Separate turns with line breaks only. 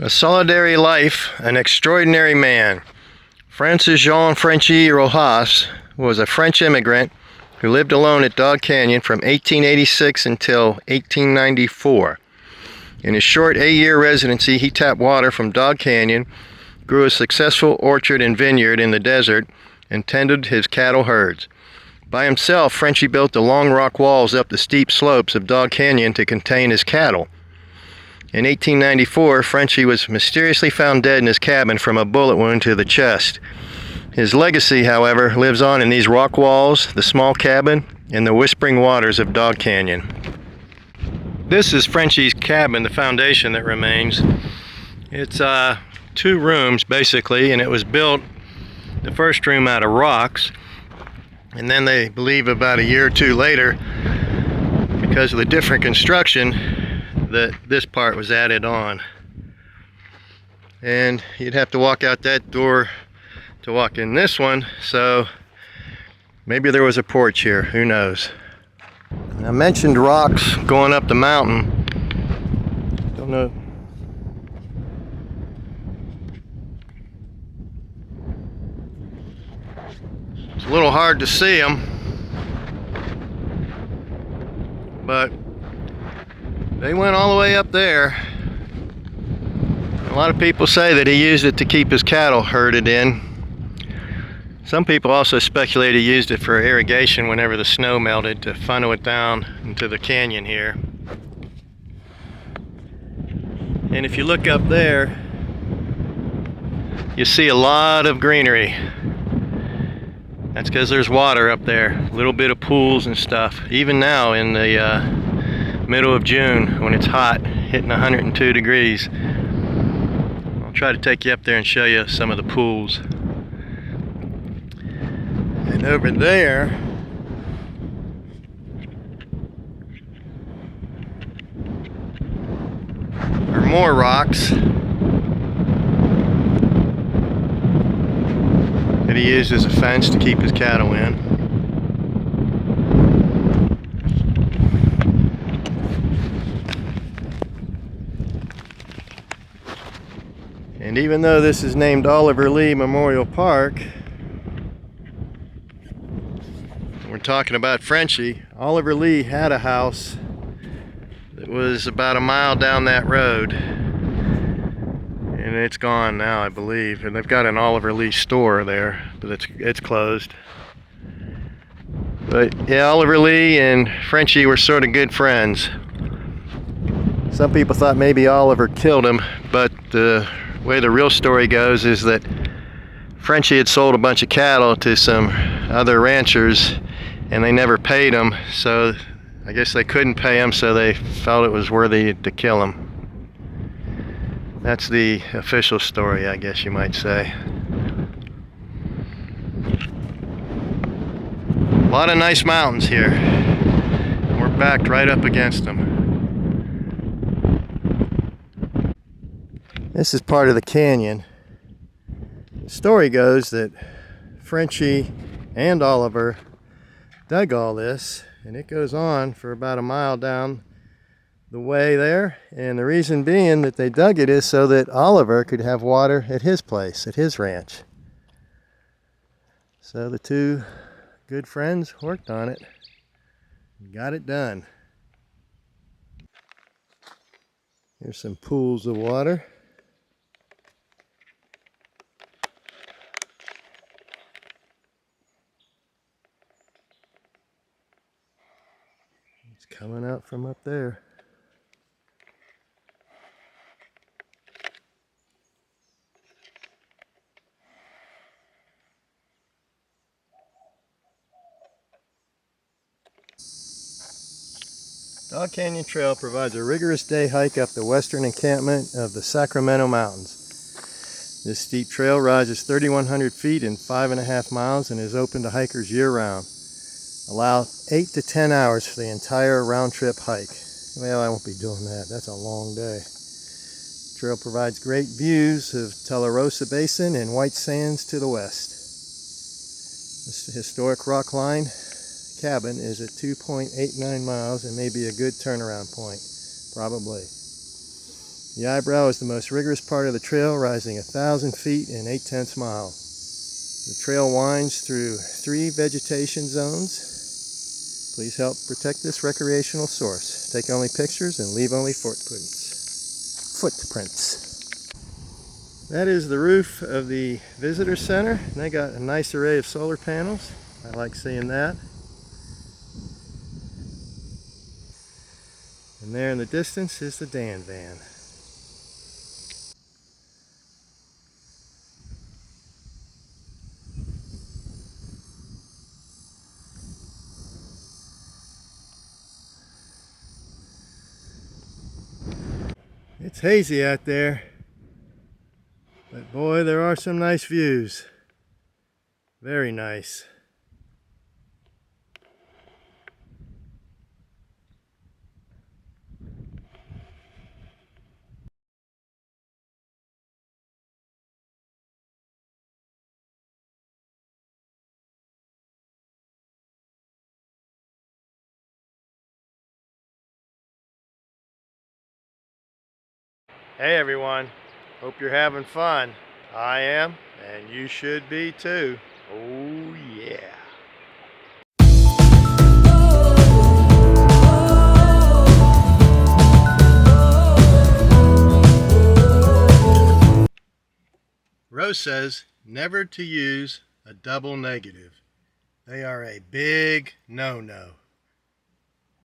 A solitary life, an extraordinary man. Francis Jean Frenchy Rojas was a French immigrant who lived alone at Dog Canyon from 1886 until 1894. In his short 8-year residency, he tapped water from Dog Canyon, grew a successful orchard and vineyard in the desert, and tended his cattle herds. By himself, Frenchy built the long rock walls up the steep slopes of Dog Canyon to contain his cattle. In 1894, Frenchy was mysteriously found dead in his cabin from a bullet wound to the chest. His legacy, however, lives on in these rock walls, the small cabin, and the whispering waters of Dog Canyon. This is Frenchy's cabin, the foundation that remains. It's 2 rooms, basically, and it was built, the first room, out of rocks. And then they believe about a year or 2 later, because of the different construction, that this part was added on. And you'd have to walk out that door to walk in this one, so maybe there was a porch here, who knows. I mentioned rocks going up the mountain. Don't know. It's a little hard to see them, but they went all the way up there. A lot of people say that he used it to keep his cattle herded in. Some people also speculate he used it for irrigation whenever the snow melted, to funnel it down into the canyon here. And if you look up there, you see a lot of greenery. That's because there's water up there, a little bit of pools and stuff. Even now in the middle of June, when it's hot, hitting 102 degrees. I'll try to take you up there and show you some of the pools. And over there, are more rocks that he used as a fence to keep his cattle in. And even though this is named Oliver Lee Memorial Park, we're talking about Frenchy. Oliver Lee had a house that was about a mile down that road, and it's gone now, I believe. And they've got an Oliver Lee store there, but it's closed. But yeah, Oliver Lee and Frenchy were sort of good friends. Some people thought maybe Oliver killed him, but the way the real story goes is that Frenchy had sold a bunch of cattle to some other ranchers and they never paid him, so I guess they couldn't pay him, so they felt it was worthy to kill him. That's the official story, I guess you might say. A lot of nice mountains here. We're backed right up against them. This is part of the canyon. The story goes that Frenchy and Oliver dug all this, and it goes on for about a mile down the way there. And the reason being that they dug it is so that Oliver could have water at his place, at his ranch. So the 2 good friends worked on it and got it done. Here's some pools of water. It's coming out from up there. Dog Canyon Trail provides a rigorous day hike up the western encampment of the Sacramento Mountains. This steep trail rises 3,100 feet in 5.5 miles and is open to hikers year-round. Allow 8 to 10 hours for the entire round-trip hike. Well, I won't be doing that. That's a long day. The trail provides great views of Tularosa Basin and White Sands to the west. This historic rockline cabin is at 2.89 miles and may be a good turnaround point, probably. The eyebrow is the most rigorous part of the trail, rising 1,000 feet in 8/10 mile. The trail winds through 3 vegetation zones. Please help protect this recreational source. Take only pictures and leave only footprints. That is the roof of the visitor center. And they got a nice array of solar panels. I like seeing that. And there in the distance is the TheDanVan. It's hazy out there, but boy, there are some nice views. Very nice. Hey everyone, hope you're having fun. I am, and you should be too. Oh yeah. Rose says never to use a double negative. They are a big no-no.